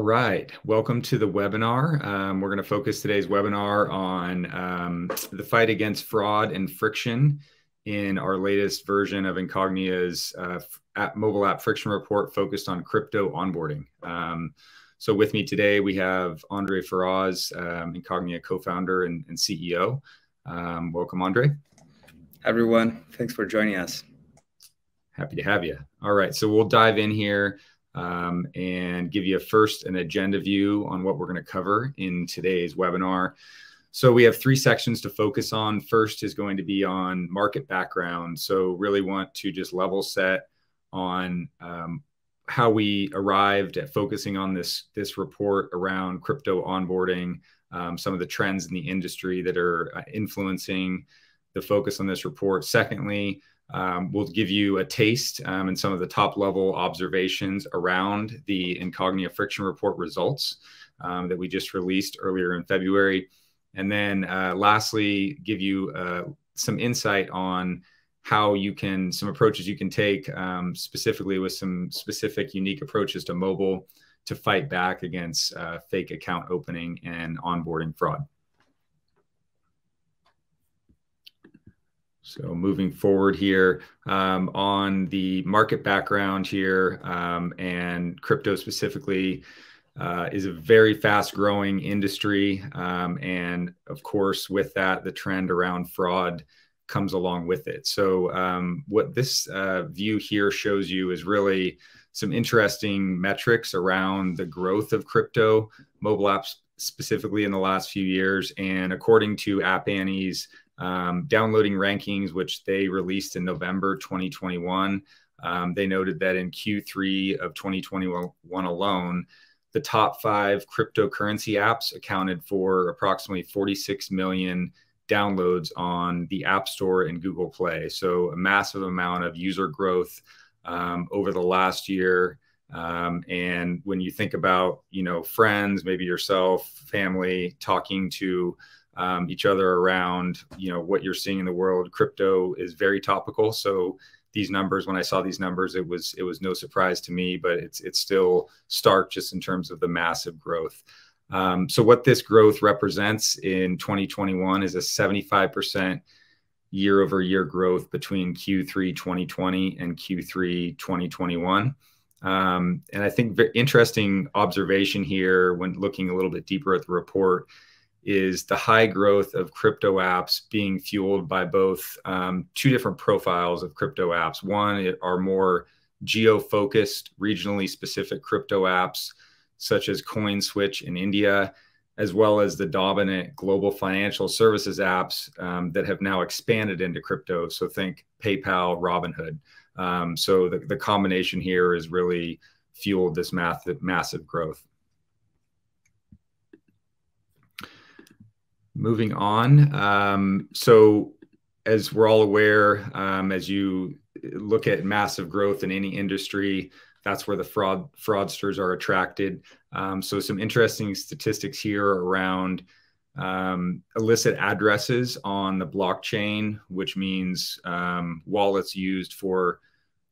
right, welcome to the webinar. We're going to focus today's webinar on the fight against fraud and friction in our latest version of Incognia's mobile app friction report focused on crypto onboarding. So with me today, we have Andre Faraz, Incognia co-founder and CEO. Welcome, Andre. Hi, everyone. Thanks for joining us. Happy to have you. All right, so we'll dive in here and give you first an agenda view on what we're going to cover in today's webinar. So we have three sections to focus on. First is going to be on market background. So really want to just level set on how we arrived at focusing on this report around crypto onboarding, some of the trends in the industry that are influencing the focus on this report. Secondly, we'll give you a taste and some of the top level observations around the Incognia friction report results that we just released earlier in February. And then lastly, give you some insight on how you can, some approaches you can take specifically with some specific unique approaches to mobile to fight back against fake account opening and onboarding fraud. So moving forward here on the market background here and crypto specifically is a very fast growing industry. And of course, with that, the trend around fraud comes along with it. So what this view here shows you is really some interesting metrics around the growth of crypto mobile apps specifically in the last few years. And according to App Annie's downloading rankings, which they released in November 2021, they noted that in Q3 of 2021 alone, the top 5 cryptocurrency apps accounted for approximately 46 million downloads on the App Store and Google Play. So a massive amount of user growth over the last year. And when you think about, friends, maybe yourself, family, talking to each other around, what you're seeing in the world, crypto is very topical. So these numbers, when I saw these numbers, it was no surprise to me, but it's still stark just in terms of the massive growth. So what this growth represents in 2021 is a 75% year-over-year growth between Q3 2020 and Q3 2021. And I think very interesting observation here when looking a little bit deeper at the report is the high growth of crypto apps being fueled by both two different profiles of crypto apps. One are more geo-focused, regionally specific crypto apps, such as CoinSwitch in India, as well as the dominant global financial services apps that have now expanded into crypto. So think PayPal, Robinhood. So the combination here has really fueled this massive growth. Moving on. So as we're all aware, as you look at massive growth in any industry, that's where the fraudsters are attracted. So some interesting statistics here around illicit addresses on the blockchain, which means wallets used for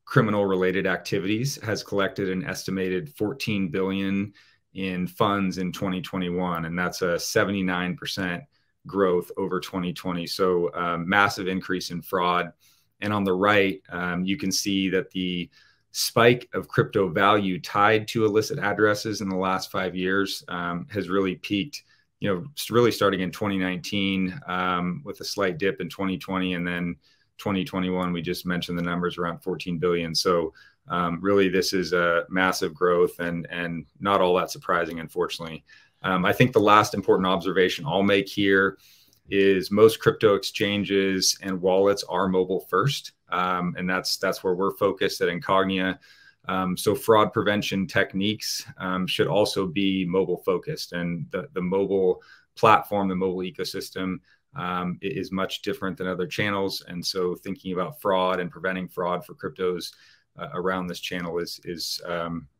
criminal related activities, has collected an estimated 14 billion in funds in 2021. And that's a 79% growth over 2020. So massive increase in fraud. And on the right, you can see that the spike of crypto value tied to illicit addresses in the last 5 years has really peaked, really starting in 2019 with a slight dip in 2020. And then 2021, we just mentioned the numbers around 14 billion. So really, this is a massive growth and not all that surprising, unfortunately. I think the last important observation I'll make here is most crypto exchanges and wallets are mobile first. And that's where we're focused at Incognia. So fraud prevention techniques should also be mobile focused. And the mobile platform, the mobile ecosystem is much different than other channels. And so thinking about fraud and preventing fraud for cryptos around this channel is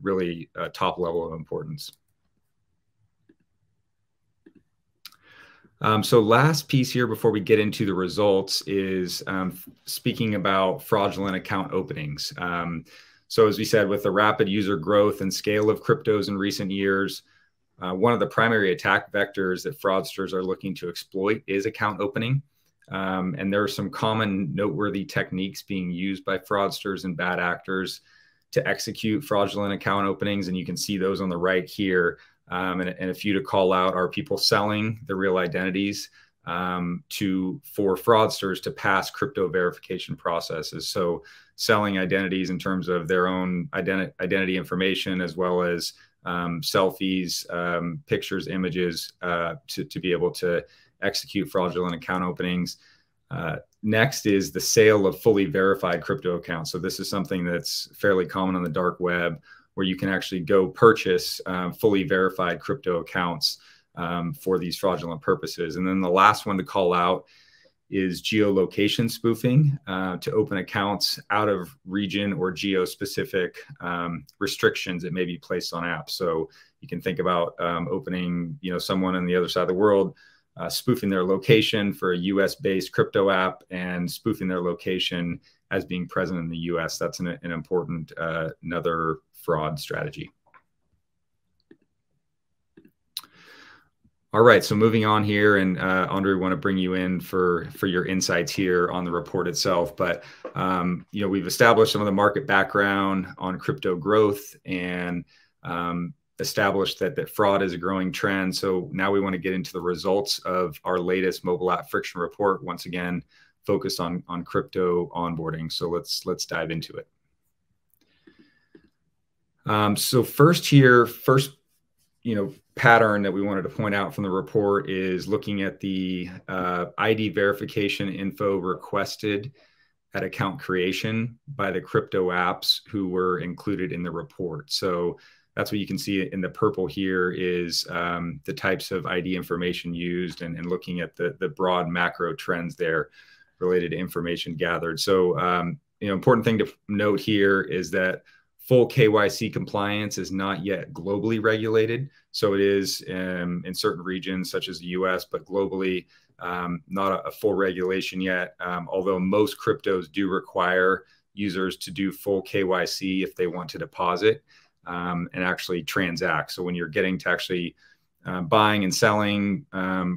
really a top level of importance. So last piece here before we get into the results is speaking about fraudulent account openings. So as we said, with the rapid user growth and scale of cryptos in recent years, one of the primary attack vectors that fraudsters are looking to exploit is account opening. And there are some common noteworthy techniques being used by fraudsters and bad actors to execute fraudulent account openings. And you can see those on the right here. And a few to call out are people selling the real identities for fraudsters to pass crypto verification processes. So selling identities in terms of their own identity information, as well as selfies, pictures, images, to be able to execute fraudulent account openings. Next is the sale of fully verified crypto accounts. So this is something that's fairly common on the dark web, where you can actually go purchase fully verified crypto accounts for these fraudulent purposes. And then the last one to call out is geolocation spoofing, to open accounts out of region or geo-specific restrictions that may be placed on apps. So you can think about opening, someone on the other side of the world, spoofing their location for a US-based crypto app and spoofing their location as being present in the US. That's an important another fraud strategy. All right, so moving on here, and Andre, we want to bring you in for your insights here on the report itself. But we've established some of the market background on crypto growth and established that fraud is a growing trend. So now we want to get into the results of our latest mobile app friction report. Once again, focused on crypto onboarding. So let's dive into it. So first pattern that we wanted to point out from the report is looking at the ID verification info requested at account creation by the crypto apps who were included in the report. So that's what you can see in the purple here is the types of ID information used and looking at the broad macro trends there related to information gathered. So, important thing to note here is that full KYC compliance is not yet globally regulated. So it is in certain regions such as the US, but globally, not a full regulation yet. Although most cryptos do require users to do full KYC if they want to deposit and actually transact. So when you're getting to actually buying and selling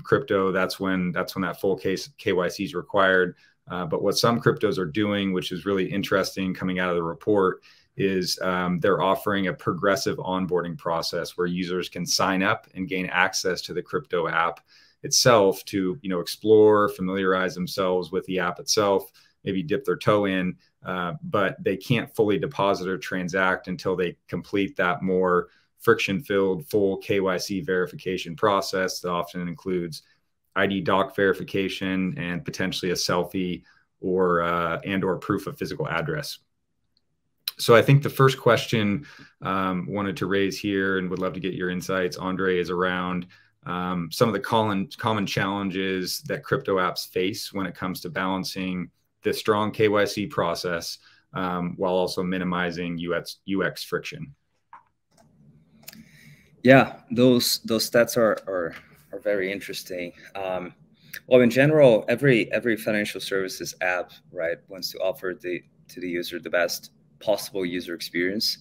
crypto, that's when that full KYC is required. But what some cryptos are doing, which is really interesting coming out of the report, is they're offering a progressive onboarding process where users can sign up and gain access to the crypto app itself to explore, familiarize themselves with the app itself, maybe dip their toe in, but they can't fully deposit or transact until they complete that more friction-filled full KYC verification process that often includes ID doc verification and potentially a selfie or proof of physical address. So I think the first question wanted to raise here and would love to get your insights, Andre, is around some of the common challenges that crypto apps face when it comes to balancing the strong KYC process while also minimizing UX friction. Yeah, those stats are very interesting. Well, in general, every financial services app, right, wants to offer to the user the best possible user experience,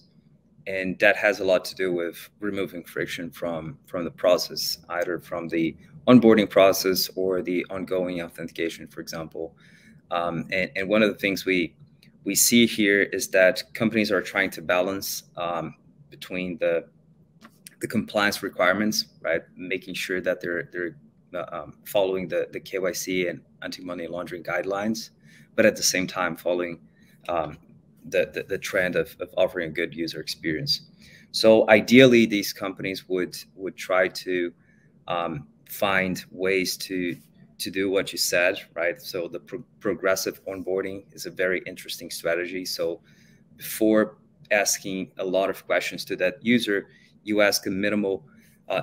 and that has a lot to do with removing friction from the process, either from the onboarding process or the ongoing authentication, for example. And one of the things we see here is that companies are trying to balance between the compliance requirements, right, making sure that they're following the KYC and anti-money laundering guidelines, but at the same time following the trend of offering a good user experience. So ideally, these companies would try to find ways to do what you said, right? So the progressive onboarding is a very interesting strategy. So before asking a lot of questions to that user, you ask a minimal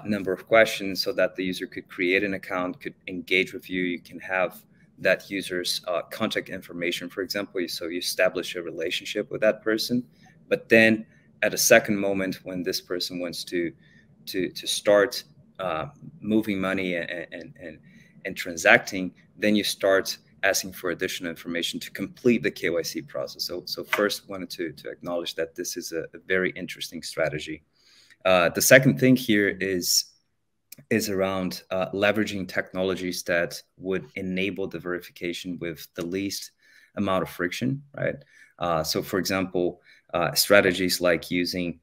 number of questions so that the user could create an account, could engage with you. You can have that user's contact information, for example, so you establish a relationship with that person. But then at a second moment, when this person wants to start moving money and transacting, then you start asking for additional information to complete the KYC process. So first, wanted to acknowledge that this is a very interesting strategy. The second thing here is around leveraging technologies that would enable the verification with the least amount of friction, right? So for example, strategies like using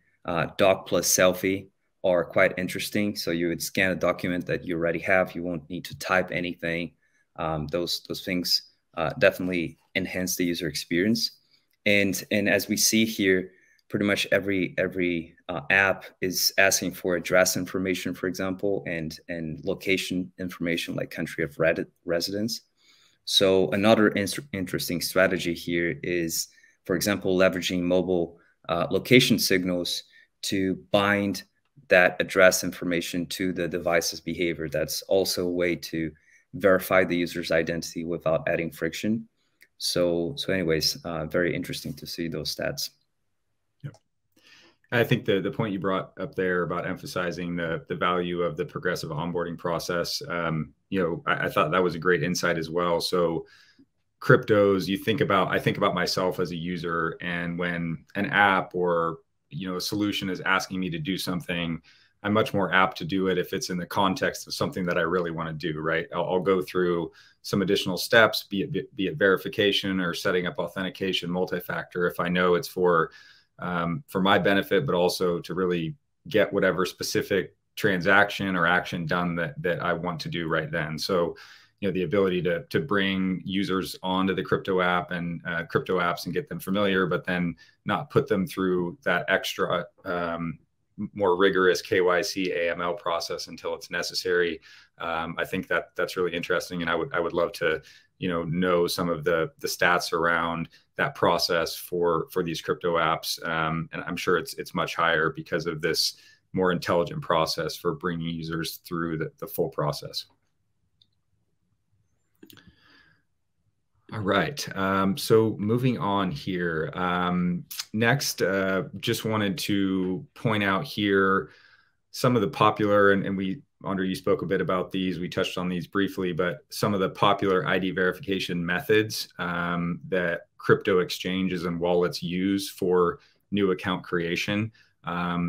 doc plus selfie are quite interesting. So you would scan a document that you already have. You won't need to type anything. Those things definitely enhance the user experience. And as we see here, pretty much every app is asking for address information, for example, and location information like country of residence. So another interesting strategy here is, for example, leveraging mobile location signals to bind that address information to the device's behavior. That's also a way to verify the user's identity without adding friction. So anyways, very interesting to see those stats. I think the point you brought up there about emphasizing the value of the progressive onboarding process, I thought that was a great insight as well. So cryptos, I think about myself as a user, and when an app or a solution is asking me to do something, I'm much more apt to do it if it's in the context of something that I really want to do, right? I'll go through some additional steps, be it verification or setting up authentication, multi-factor, if I know it's for my benefit, but also to really get whatever specific transaction or action done that I want to do right then. So, the ability to bring users onto the crypto app and crypto apps and get them familiar, but then not put them through that extra more rigorous KYC AML process until it's necessary. I think that's really interesting, and I would love to know some of the stats around that process for these crypto apps, and I'm sure it's much higher because of this more intelligent process for bringing users through the full process. All right. So moving on here. Next, just wanted to point out here some of the popular, and Andre, you spoke a bit about these. We touched on these briefly, but some of the popular ID verification methods that crypto exchanges and wallets use for new account creation.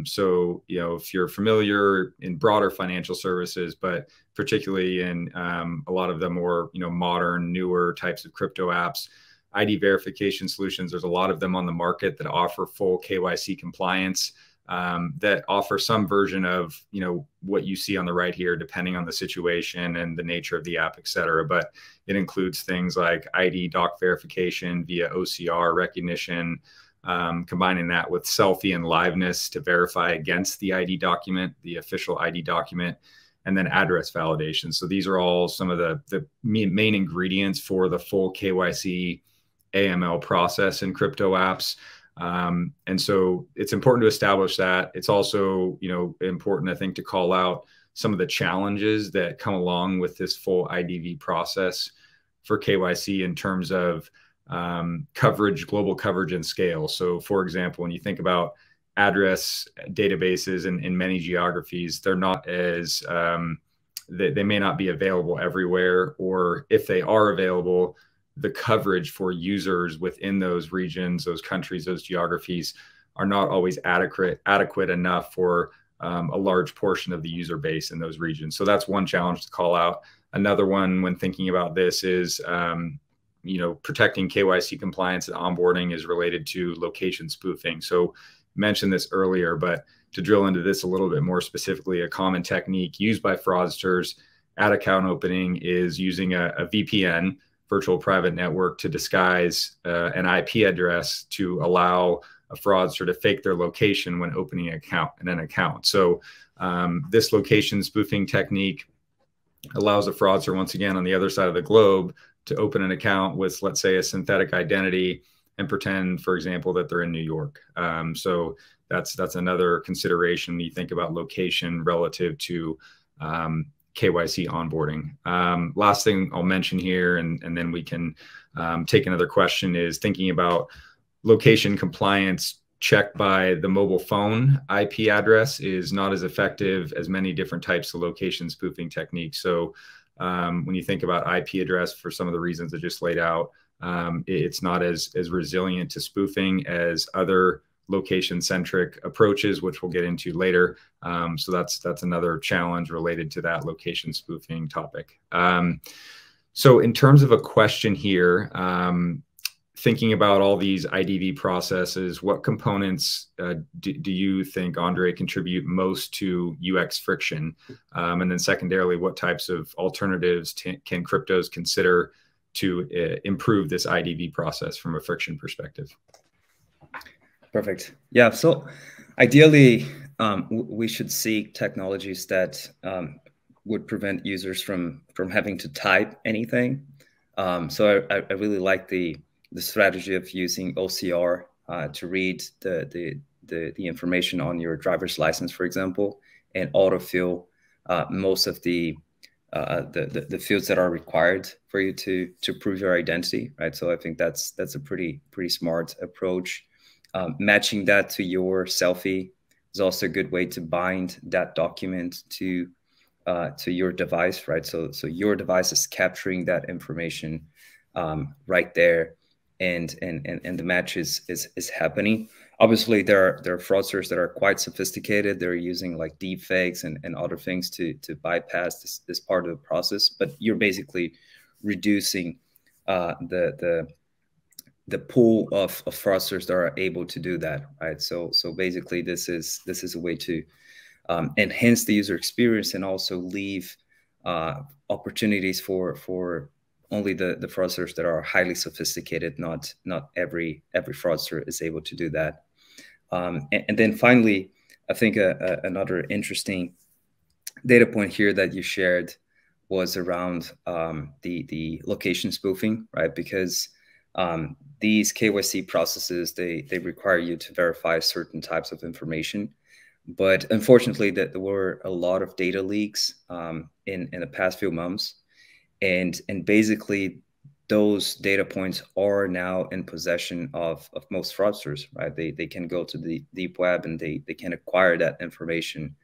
So, if you're familiar in broader financial services, but particularly in a lot of the more, modern, newer types of crypto apps, ID verification solutions, there's a lot of them on the market that offer full KYC compliance, that offer some version of, what you see on the right here, depending on the situation and the nature of the app, et cetera. But it includes things like ID doc verification via OCR recognition, combining that with selfie and liveness to verify against the ID document, the official ID document, and then address validation. So these are all some of the main ingredients for the full KYC AML process in crypto apps. And so it's important to establish that. It's also, important, I think, to call out some of the challenges that come along with this full IDV process for KYC in terms of coverage, global coverage and scale. So for example, when you think about address databases in many geographies, they're not as, they may not be available everywhere, or if they are available, the coverage for users within those regions, those countries, those geographies are not always adequate enough for a large portion of the user base in those regions. So that's one challenge to call out. Another one when thinking about this is, protecting KYC compliance and onboarding is related to location spoofing. So mentioned this earlier, but to drill into this a little bit more specifically, a common technique used by fraudsters at account opening is using a VPN, virtual private network, to disguise an IP address to allow a fraudster to fake their location when opening an account. So this location spoofing technique allows a fraudster, once again, on the other side of the globe, to open an account with, let's say, a synthetic identity and pretend, for example, that they're in New York. So that's another consideration when you think about location relative to KYC onboarding. Last thing I'll mention here, and then we can take another question, is thinking about location compliance checked by the mobile phone IP address is not as effective as many different types of location spoofing techniques. So when you think about IP address for some of the reasons I just laid out, it's not as resilient to spoofing as other location-centric approaches, which we'll get into later. So that's another challenge related to that location spoofing topic. So in terms of a question here, thinking about all these IDV processes, what components do you think, Andre, contribute most to UX friction? And then secondarily, what types of alternatives can cryptos consider to improve this IDV process from a friction perspective? Perfect. Yeah. So ideally, we should seek technologies that would prevent users from having to type anything. So I really like the strategy of using OCR to read the information on your driver's license, for example, and autofill most of the fields that are required for you to prove your identity, right? So I think that's a pretty smart approach. Matching that to your selfie is also a good way to bind that document to your device, right? So your device is capturing that information right there, and the match is happening. Obviously, there are fraudsters that are quite sophisticated. They're using like deep fakes and other things to bypass this part of the process. But you're basically reducing the pool of fraudsters that are able to do that, right? So basically, this is a way to enhance the user experience and also leave opportunities for only the fraudsters that are highly sophisticated. Not every fraudster is able to do that. And then finally, I think another interesting data point here that you shared was around the location spoofing, right? Because these KYC processes, they require you to verify certain types of information. But unfortunately, there were a lot of data leaks in the past few months. And basically, those data points are now in possession of most fraudsters, right? They can go to the deep web and they can acquire that information.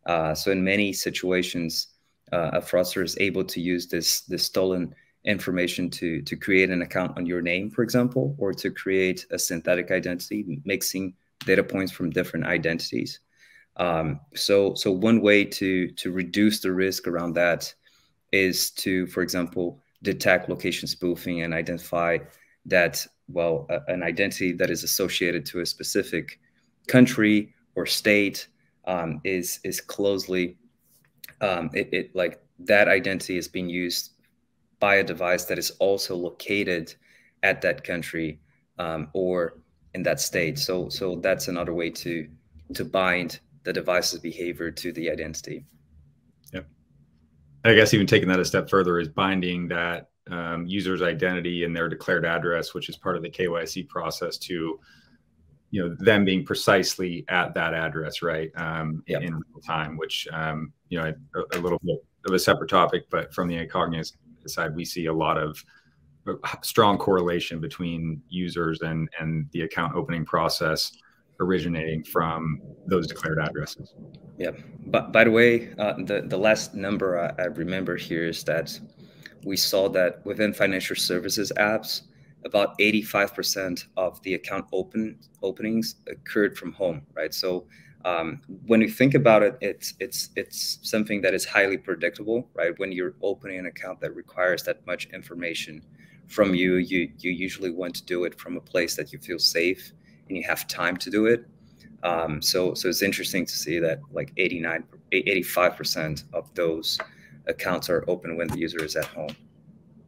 So in many situations, a fraudster is able to use this stolen information to create an account on your name, for example, or to create a synthetic identity, mixing data points from different identities. So one way to reduce the risk around that is to, for example, detect location spoofing and identify that, well, an identity that is associated to a specific country or state is closely, like that identity is being used by a device that is also located at that country or in that state. So that's another way to bind the device's behavior to the identity. Yep. I guess even taking that a step further is binding that user's identity and their declared address, which is part of the KYC process, to them being precisely at that address, right? Yep. In real time, which a little bit of a separate topic, but from the incognito side, we see a lot of strong correlation between users and the account opening process originating from those declared addresses. Yeah. But by the way, the last number I remember here is that we saw that within financial services apps, about 85% of the account openings occurred from home, right? So when you think about it, it's something that is highly predictable, right? When you're opening an account that requires that much information from you, you usually want to do it from a place that you feel safe and you have time to do it. So it's interesting to see that like 85% of those accounts are open when the user is at home.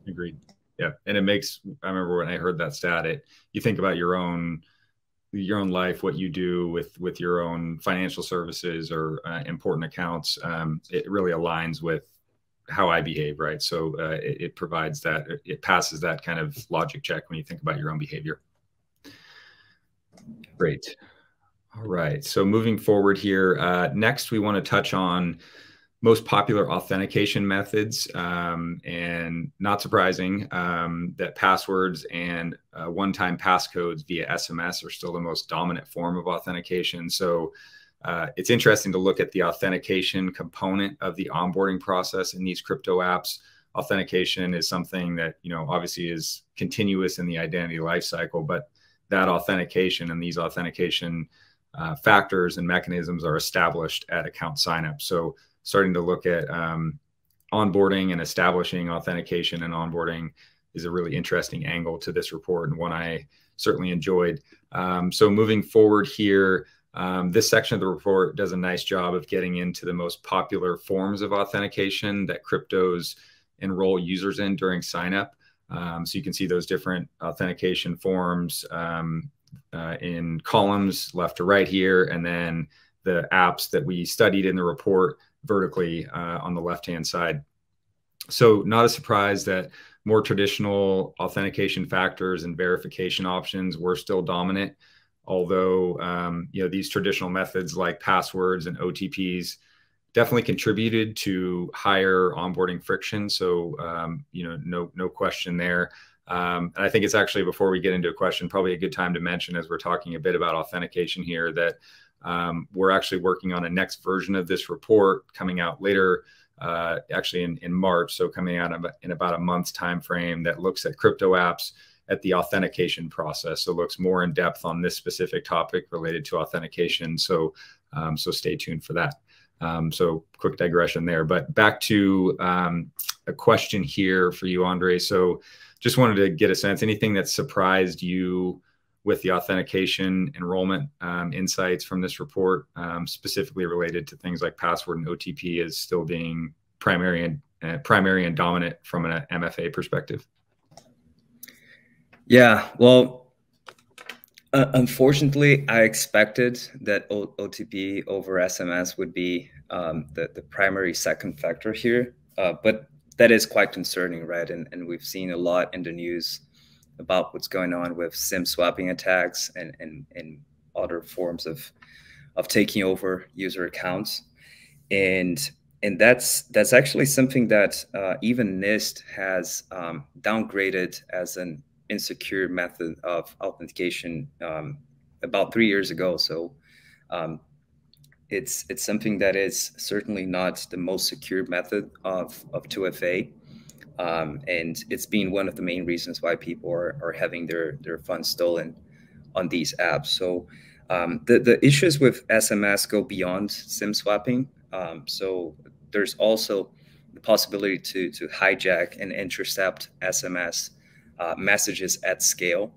Agreed. Yeah, and it makes, I remember when I heard that stat, you think about your own life, what you do with your own financial services or important accounts. It really aligns with how I behave, right? So it provides that, it passes that kind of logic check when you think about your own behavior. Great. All right. So moving forward here, next we want to touch on most popular authentication methods, and not surprising that passwords and one-time passcodes via SMS are still the most dominant form of authentication. So It's interesting to look at the authentication component of the onboarding process in these crypto apps. Authentication is something that, obviously is continuous in the identity lifecycle, but that authentication and these authentication factors and mechanisms are established at account signup. So starting to look at onboarding and establishing authentication and onboarding is a really interesting angle to this report, and one I certainly enjoyed. So moving forward here, this section of the report does a nice job of getting into the most popular forms of authentication that cryptos enroll users in during signup. So you can see those different authentication forms in columns left to right here, and then the apps that we studied in the report vertically on the left-hand side. So not a surprise that more traditional authentication factors and verification options were still dominant, although these traditional methods like passwords and OTPs definitely contributed to higher onboarding friction. So no question there. And I think it's actually, before we get into a question, probably a good time to mention, as we're talking a bit about authentication here, that we're actually working on a next version of this report coming out later, actually in March. So coming out in about a month's time frame, that looks at crypto apps at the authentication process. So looks more in depth on this specific topic related to authentication. So stay tuned for that. So quick digression there, but back to a question here for you, Andre. So just wanted to get a sense, anything that surprised you with the authentication enrollment insights from this report, specifically related to things like password and OTP as still being primary and dominant from an MFA perspective? Yeah, well, unfortunately, I expected that OTP over SMS would be the primary second factor here, but that is quite concerning, right? And we've seen a lot in the news about what's going on with SIM swapping attacks and other forms of taking over user accounts, and that's actually something that even NIST has downgraded as an insecure method of authentication about 3 years ago. So it's something that is certainly not the most secure method of 2FA. And it's been one of the main reasons why people are having their funds stolen on these apps. So the issues with SMS go beyond SIM swapping. So there's also the possibility to hijack and intercept SMS messages at scale,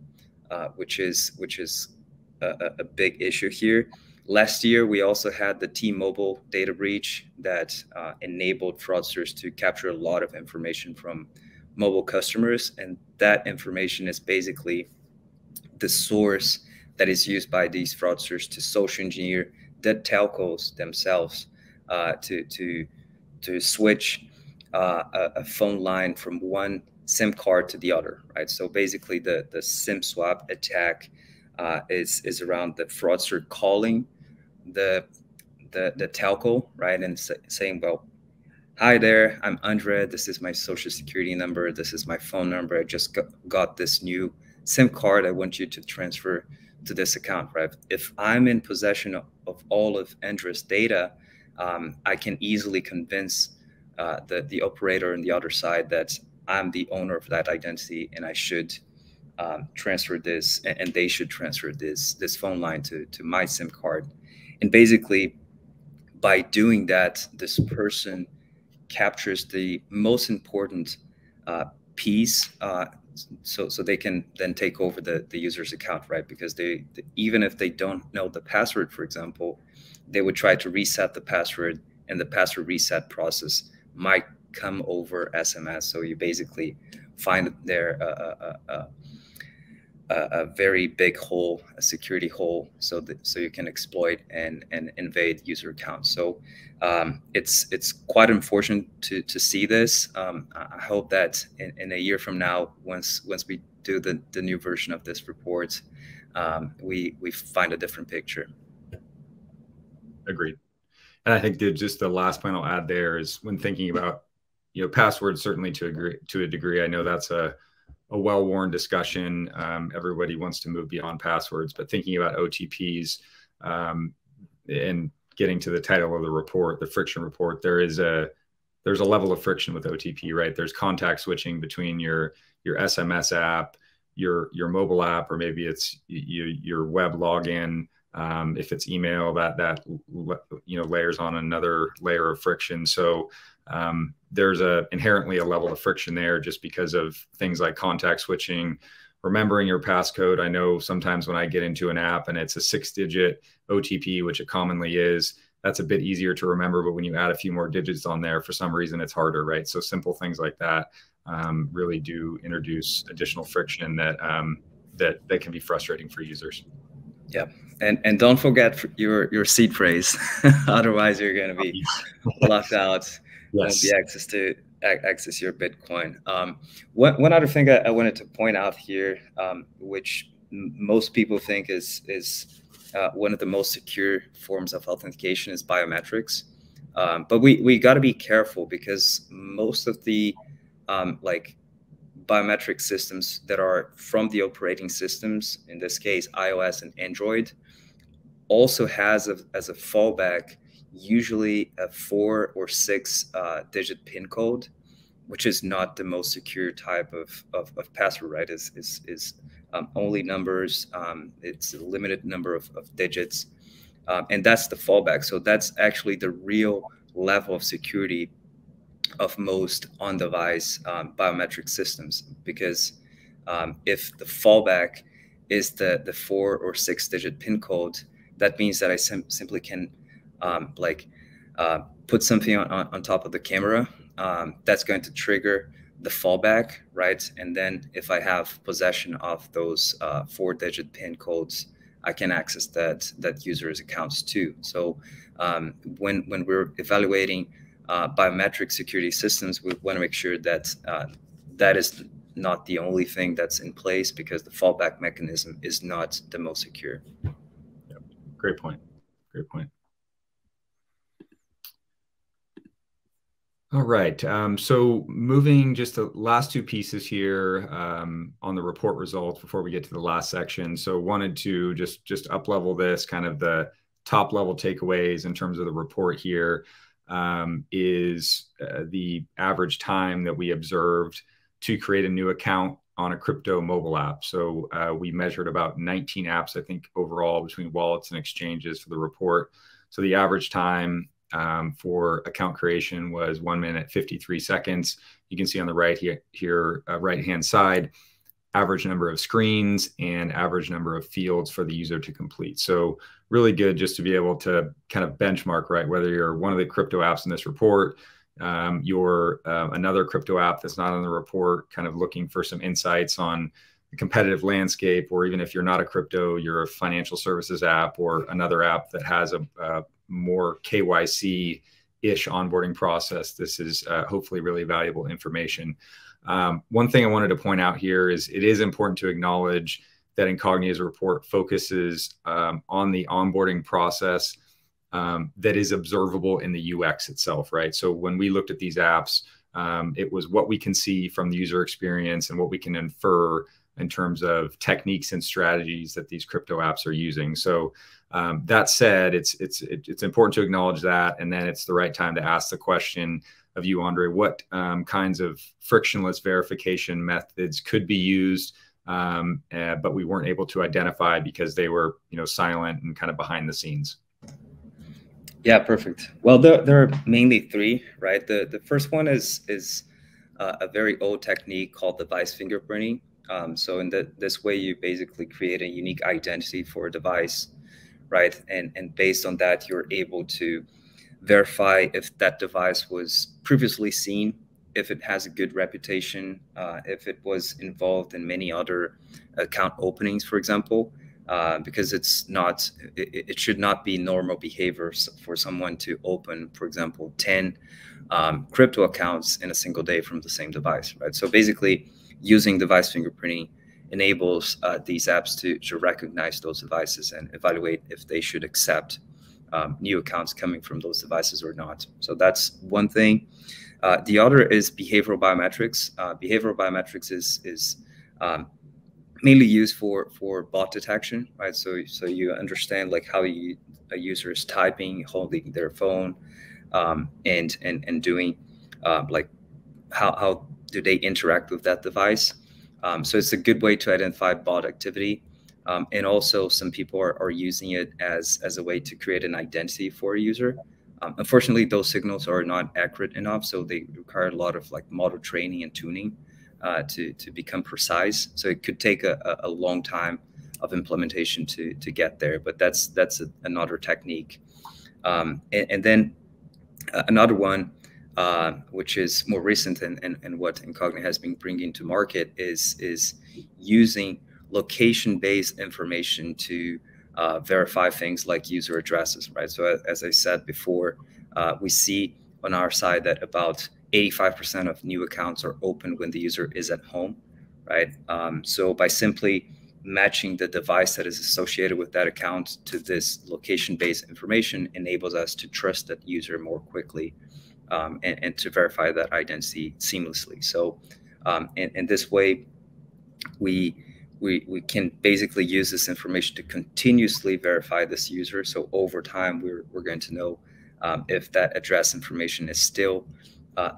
which is a big issue here. Last year, we also had the T-Mobile data breach that enabled fraudsters to capture a lot of information from mobile customers. And that information is basically the source that is used by these fraudsters to social engineer the telcos themselves to switch a phone line from one SIM card to the other, right? So basically the SIM swap attack is around the fraudster calling the telco, right, and saying, well, hi there, I'm Andre, this is my social security number, this is my phone number, I just got this new SIM card, I want you to transfer to this account, right? If I'm in possession of all of Andre's data, I can easily convince the operator on the other side that I'm the owner of that identity and I should transfer this, and they should transfer this phone line to my SIM card. And basically, by doing that, this person captures the most important piece, so they can then take over the user's account, right? Because even if they don't know the password, for example, they would try to reset the password, and the password reset process might come over SMS. So you basically find there a very big hole, a security hole, so you can exploit and invade user accounts. So it's quite unfortunate to see this. I hope that in a year from now, once we do the new version of this report, we find a different picture. Agreed. And I think just the last point I'll add there is, when thinking about passwords, certainly to a degree, I know that's a well-worn discussion. Everybody wants to move beyond passwords, but thinking about OTPs, and getting to the title of the report, the friction report, there's a level of friction with OTP, right? There's contact switching between your SMS app, your mobile app, or maybe it's your web login. If it's email, that layers on another layer of friction. So there's inherently a level of friction there, just because of things like contact switching, remembering your passcode. I know sometimes when I get into an app and it's a 6-digit OTP, which it commonly is, that's a bit easier to remember. But when you add a few more digits on there, for some reason, it's harder, right? So simple things like that really do introduce additional friction that can be frustrating for users. Yeah, and don't forget your seed phrase, otherwise you're going to be locked out. Yes. Won't be access your Bitcoin. One other thing I wanted to point out here, which most people think is one of the most secure forms of authentication, is biometrics. But we got to be careful, because most of the like biometric systems that are from the operating systems, in this case iOS and Android, also has as a fallback usually a 4 or 6 digit PIN code, which is not the most secure type of password, right? Is only numbers. It's a limited number of digits, and that's the fallback. So that's actually the real level of security of most on-device biometric systems, because if the fallback is the 4 or 6 digit PIN code, that means that I simply can put something on top of the camera that's going to trigger the fallback, right? And then if I have possession of those 4-digit PIN codes, I can access that user's accounts too. So when we're evaluating biometric security systems, we want to make sure that that is not the only thing that's in place, because the fallback mechanism is not the most secure. Yep. Great point. Great point. All right. So moving just the last 2 pieces here on the report results before we get to the last section. So wanted to just up level this, kind of the top level takeaways in terms of the report here. Is the average time that we observed to create a new account on a crypto mobile app. So we measured about 19 apps, I think, overall between wallets and exchanges for the report. So the average time for account creation was 1 minute 53 seconds. You can see on the right here right-hand side, average number of screens and average number of fields for the user to complete. So really good just to be able to kind of benchmark, right? Whether you're one of the crypto apps in this report, you're another crypto app that's not on the report, kind of looking for some insights on the competitive landscape, or even if you're not a crypto, you're a financial services app or another app that has a more KYC-ish onboarding process. This is hopefully really valuable information. One thing I wanted to point out here is it is important to acknowledge that Incognito's report focuses on the onboarding process that is observable in the UX itself, right? So when we looked at these apps, it was what we can see from the user experience and what we can infer in terms of techniques and strategies that these crypto apps are using. So that said, it's important to acknowledge that, and then it's the right time to ask the question of you, Andre, what kinds of frictionless verification methods could be used, but we weren't able to identify because they were, silent and kind of behind the scenes. Yeah, perfect. Well, there are mainly 3, right? The first one is a very old technique called device fingerprinting. So in this way, you basically create a unique identity for a device, right? And based on that, you're able to verify if that device was previously seen, if it has a good reputation, if it was involved in many other account openings, for example, because it should not be normal behavior for someone to open, for example, 10 crypto accounts in a single day from the same device, right? So basically, using device fingerprinting enables these apps to recognize those devices and evaluate if they should accept new accounts coming from those devices or not. So that's one thing. The other is behavioral biometrics. Behavioral biometrics is mainly used for bot detection, right? So you understand like how a user is typing, holding their phone, and doing like how do they interact with that device. So it's a good way to identify bot activity. And also some people are using it as a way to create an identity for a user. Unfortunately, those signals are not accurate enough, so they require a lot of like model training and tuning to become precise. So it could take a long time of implementation to get there, but that's another technique. And then another one, which is more recent and what Incognia has been bringing to market is using location-based information to verify things like user addresses, right? So as I said before, we see on our side that about 85% of new accounts are open when the user is at home, right? So by simply matching the device that is associated with that account to this location-based information enables us to trust that user more quickly, and to verify that identity seamlessly. So in this way, we can basically use this information to continuously verify this user. So over time, we're going to know if that address information is still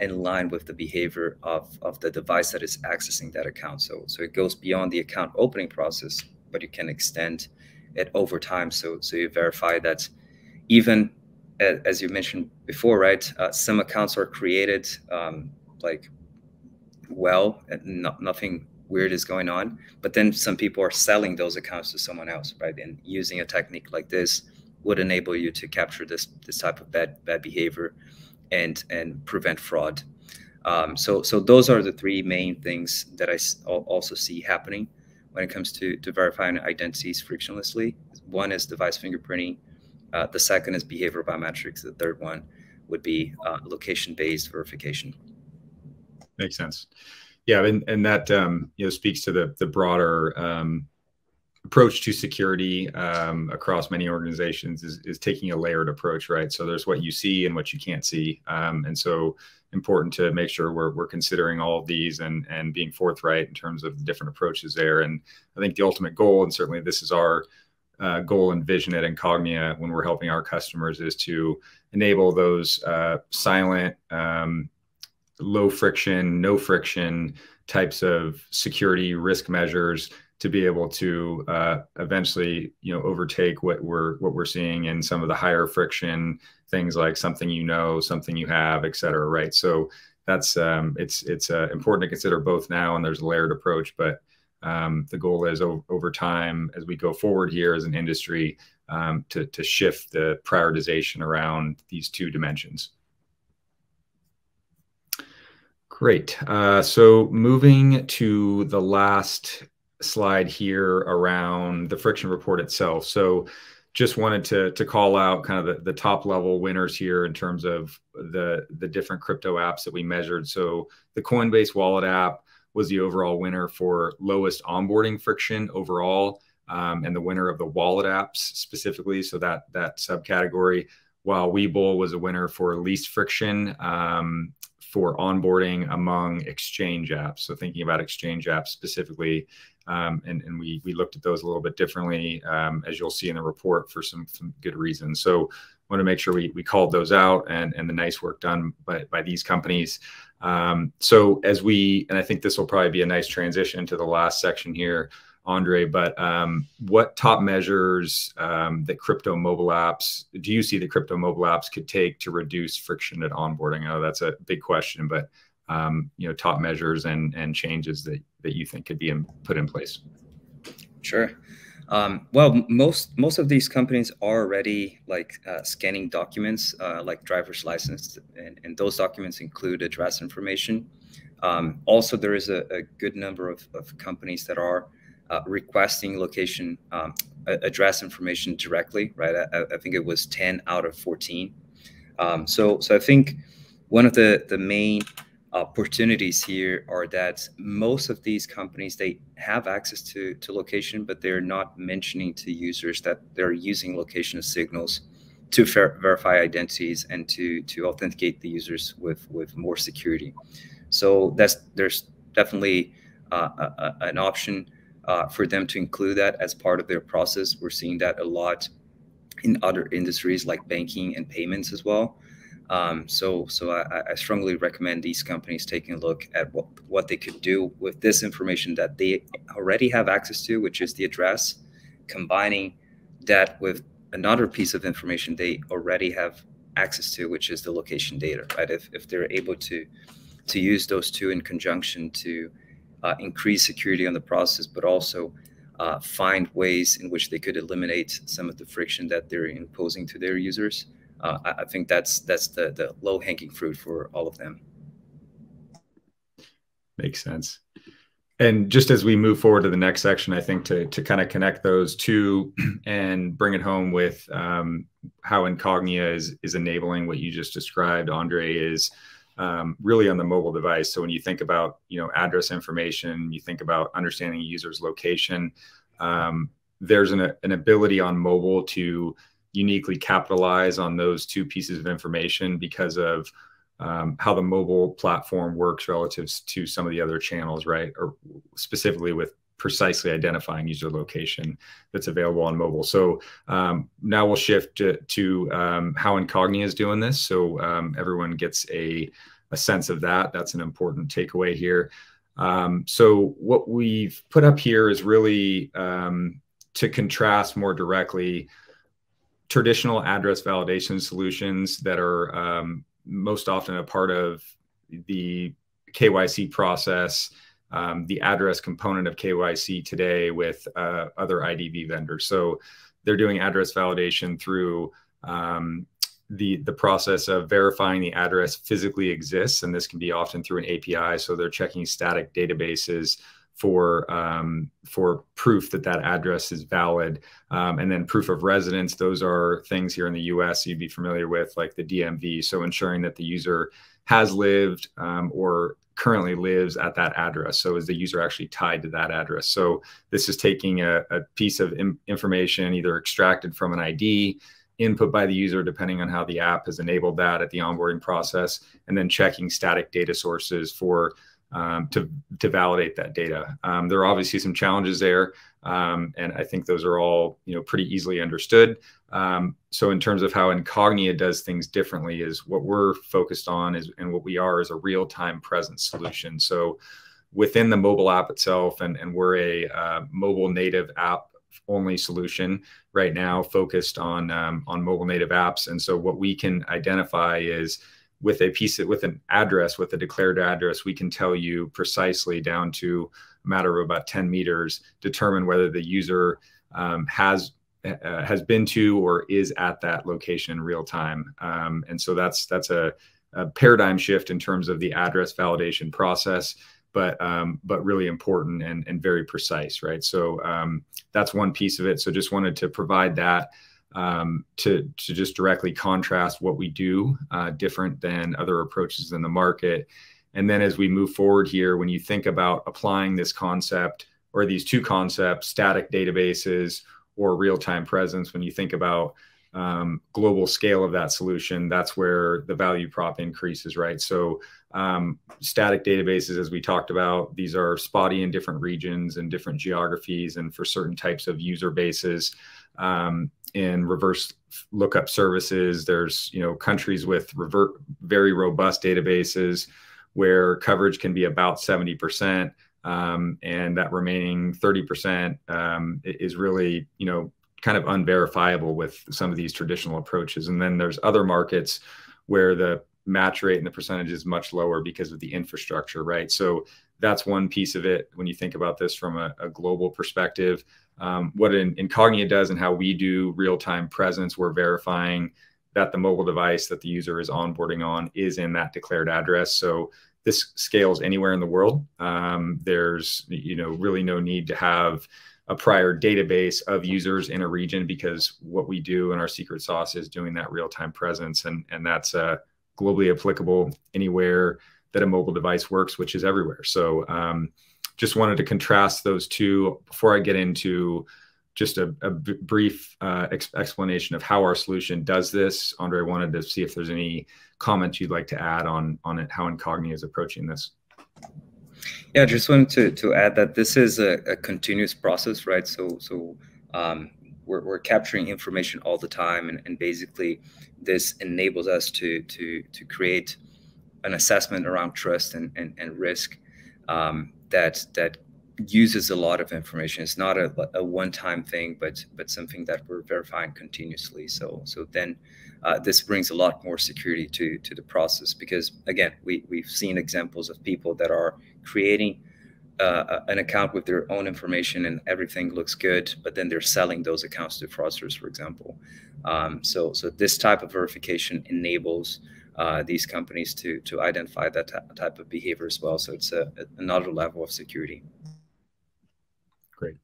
in line with the behavior of the device that is accessing that account. So it goes beyond the account opening process, but you can extend it over time. So you verify that even as you mentioned before, right? Some accounts are created like well, and nothing weird is going on, but then some people are selling those accounts to someone else, right? And using a technique like this would enable you to capture this type of bad behavior and prevent fraud. So those are the three main things that I also see happening when it comes to verifying identities frictionlessly. One is device fingerprinting. The second is behavioral biometrics. The third one would be location-based verification. Makes sense. Yeah, and that speaks to the broader approach to security across many organizations is taking a layered approach, right? So there's what you see and what you can't see, and so important to make sure we're considering all of these and being forthright in terms of the different approaches there. And I think the ultimate goal, and certainly this is our goal and vision at Incognia when we're helping our customers, is to enable those silent, low friction, no friction types of security risk measures to be able to eventually, overtake what we're seeing in some of the higher friction things like something something you have, et cetera, right? So that's it's important to consider both now, and there's a layered approach, but the goal is over time as we go forward here as an industry to shift the prioritization around these two dimensions. Great. So moving to the last slide here around the friction report itself. So just wanted to call out kind of the top level winners here in terms of the different crypto apps that we measured. So the Coinbase wallet app was the overall winner for lowest onboarding friction overall, and the winner of the wallet apps specifically. So that subcategory, while Webull was a winner for least friction for onboarding among exchange apps. So thinking about exchange apps specifically, and we looked at those a little bit differently, as you'll see in the report, for some good reasons. So want to make sure we called those out and the nice work done by these companies. So and I think this will probably be a nice transition to the last section here, Andre, but what top measures that crypto mobile apps, do you see that crypto mobile apps could take to reduce friction at onboarding? I know that's a big question, but top measures and changes that you think could be put in place. Sure. Well, most of these companies are already scanning documents like driver's license, and those documents include address information. Also, there is a good number of companies that are requesting location address information directly, right? I think it was 10 out of 14. So I think one of the main opportunities here are that most of these companies, they have access to location, but they're not mentioning to users that they're using location signals to verify identities and to authenticate the users with more security. So there's definitely an option for them to include that as part of their process. We're seeing that a lot in other industries like banking and payments as well. So I strongly recommend these companies taking a look at what they could do with this information that they already have access to, which is the address, combining that with another piece of information they already have access to, which is the location data, right? If they're able to use those two in conjunction to increase security on the process, but also find ways in which they could eliminate some of the friction that they're imposing to their users, I think that's the low-hanging fruit for all of them. Makes sense. And just as we move forward to the next section, I think to kind of connect those two and bring it home with how Incognia is enabling what you just described, Andre, is really on the mobile device. So when you think about, address information, you think about understanding a user's location, there's an ability on mobile to uniquely capitalize on those two pieces of information because of how the mobile platform works relative to some of the other channels, right? Or specifically with precisely identifying user location that's available on mobile. So now we'll shift to how Incognia is doing this. So everyone gets a sense of that. That's an important takeaway here. So what we've put up here is really to contrast more directly traditional address validation solutions that are most often a part of the KYC process, the address component of KYC today with other IDV vendors. So they're doing address validation through the process of verifying the address physically exists, and this can be often through an API. So they're checking static databases for proof that address is valid, and then proof of residence. Those are things here in the US you'd be familiar with, like the DMV. So ensuring that the user has lived or currently lives at that address. So is the user actually tied to that address? So this is taking a piece of information either extracted from an ID, input by the user, depending on how the app has enabled that at the onboarding process, and then checking static data sources for to validate that data. There are obviously some challenges there, and I think those are all pretty easily understood. So in terms of how Incognia does things differently, is what we're focused on and what we are is a real-time presence solution. So within the mobile app itself, and we're a mobile native app only solution right now, focused on mobile native apps. And so what we can identify is with an address, with a declared address, we can tell you precisely down to a matter of about 10 meters, determine whether the user has been to or is at that location in real time. And so that's a paradigm shift in terms of the address validation process, but really important and very precise, right? So that's one piece of it. So just wanted to provide that to just directly contrast what we do different than other approaches in the market. And then as we move forward here, when you think about applying this concept or these two concepts, static databases or real-time presence, when you think about global scale of that solution, that's where the value prop increases, right? So static databases, as we talked about, these are spotty in different regions and different geographies and for certain types of user bases. In reverse lookup services, there's countries with very robust databases where coverage can be about 70%, and that remaining 30% is really kind of unverifiable with some of these traditional approaches. And then there's other markets where the match rate and the percentage is much lower because of the infrastructure, right? So that's one piece of it when you think about this from a global perspective. What Incognia does and how we do real-time presence, we're verifying that the mobile device that the user is onboarding on is in that declared address. So this scales anywhere in the world. There's really no need to have a prior database of users in a region, because what we do in our secret sauce is doing that real-time presence, and that's globally applicable anywhere that a mobile device works, which is everywhere. So just wanted to contrast those two before I get into just a brief explanation of how our solution does this. Andre, I wanted to see if there's any comments you'd like to add on it, how Incognia is approaching this. Yeah, I just wanted to add that this is a continuous process, right? We're capturing information all the time, and basically this enables us to create an assessment around trust and risk that uses a lot of information. It's not a one-time thing, but something that we're verifying continuously. So then this brings a lot more security to the process, because again, we've seen examples of people that are creating an account with their own information and everything looks good, but then they're selling those accounts to fraudsters, for example. So this type of verification enables these companies to identify that type of behavior as well. So it's another level of security. Great.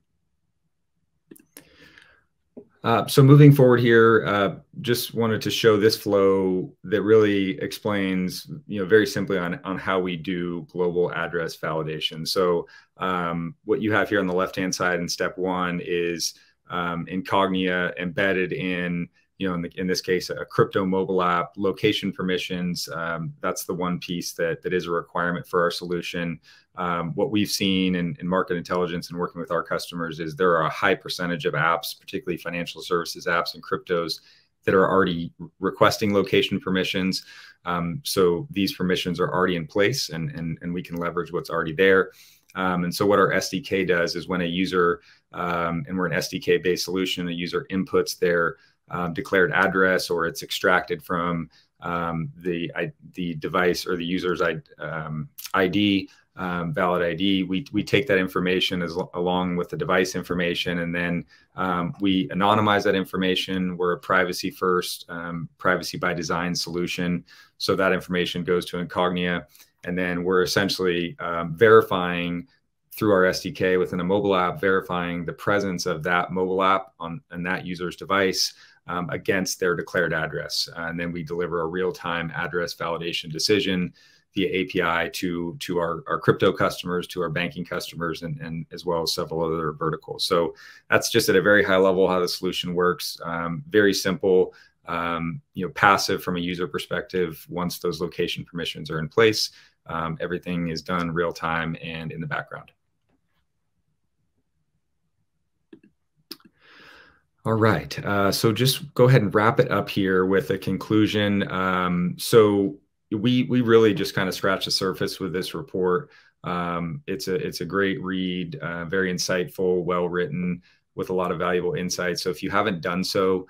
So moving forward here, just wanted to show this flow that really explains, very simply on how we do global address validation. So what you have here on the left-hand side in step one is Incognia embedded in, in this case, a crypto mobile app, location permissions. That's the one piece that is a requirement for our solution. What we've seen in market intelligence and working with our customers is there are a high percentage of apps, particularly financial services apps and cryptos, that are already requesting location permissions. So these permissions are already in place, and we can leverage what's already there. And so what our SDK does is when a user, and we're an SDK-based solution, a user inputs their declared address, or it's extracted from the device or the user's ID, valid ID. We take that information along with the device information, and then we anonymize that information. We're a privacy first, privacy by design solution. So that information goes to Incognia, and then we're essentially verifying through our SDK within a mobile app, verifying the presence of that mobile app on that user's device against their declared address. And then we deliver a real-time address validation decision via API to our crypto customers, to our banking customers, and as well as several other verticals. So that's just at a very high level how the solution works. Very simple, passive from a user perspective. Once those location permissions are in place, everything is done real time and in the background. All right, so just go ahead and wrap it up here with a conclusion. So we really just kind of scratched the surface with this report. It's a great read, very insightful, well written, with a lot of valuable insights. So if you haven't done so,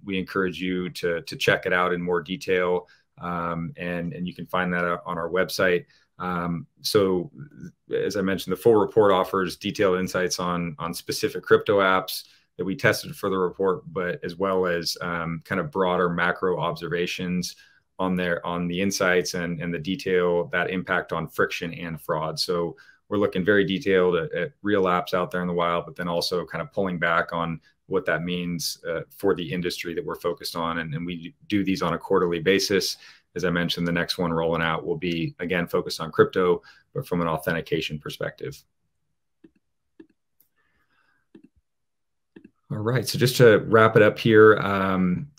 we encourage you to check it out in more detail, and you can find that on our website. So as I mentioned, the full report offers detailed insights on specific crypto apps that we tested for the report, but as well as kind of broader macro observations on the insights and the detail that impact on friction and fraud. So we're looking very detailed at real apps out there in the wild, but then also kind of pulling back on what that means for the industry that we're focused on. And we do these on a quarterly basis. As I mentioned, the next one rolling out will be, again, focused on crypto, but from an authentication perspective. All right, so just to wrap it up here,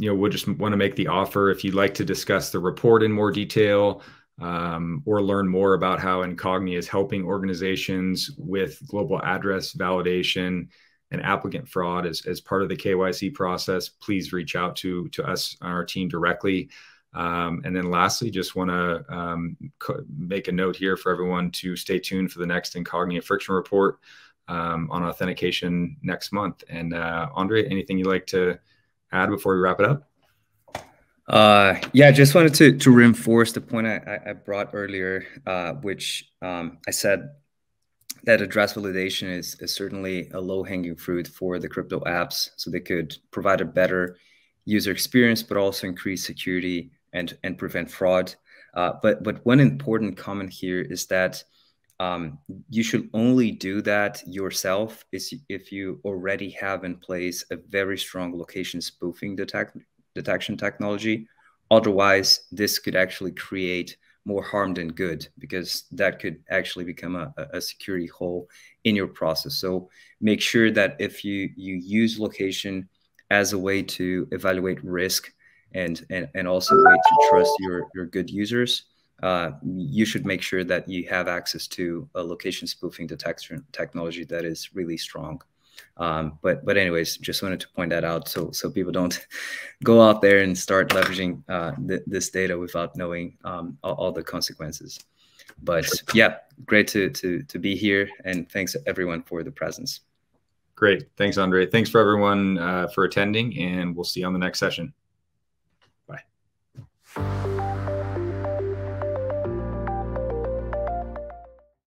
we'll just want to make the offer. If you'd like to discuss the report in more detail, or learn more about how Incognia is helping organizations with global address validation and applicant fraud as part of the KYC process, please reach out to us on our team directly. And then lastly, just want to make a note here for everyone to stay tuned for the next Incognia friction report on authentication next month. And Andre, anything you'd like to add before we wrap it up? Yeah, I just wanted to reinforce the point I brought earlier, which I said that address validation is certainly a low-hanging fruit for the crypto apps, so they could provide a better user experience, but also increase security and prevent fraud. But one important comment here is that you should only do that yourself if you already have in place a very strong location spoofing detection technology. Otherwise, this could actually create more harm than good, because that could actually become a security hole in your process. So make sure that if you use location as a way to evaluate risk and also a way to trust your good users, you should make sure that you have access to a location spoofing detection technology that is really strong. But anyways, just wanted to point that out so people don't go out there and start leveraging this data without knowing all the consequences. But yeah, great to be here, and thanks everyone for the presence. Great. Thanks, Andre. Thanks for everyone for attending, and we'll see you on the next session.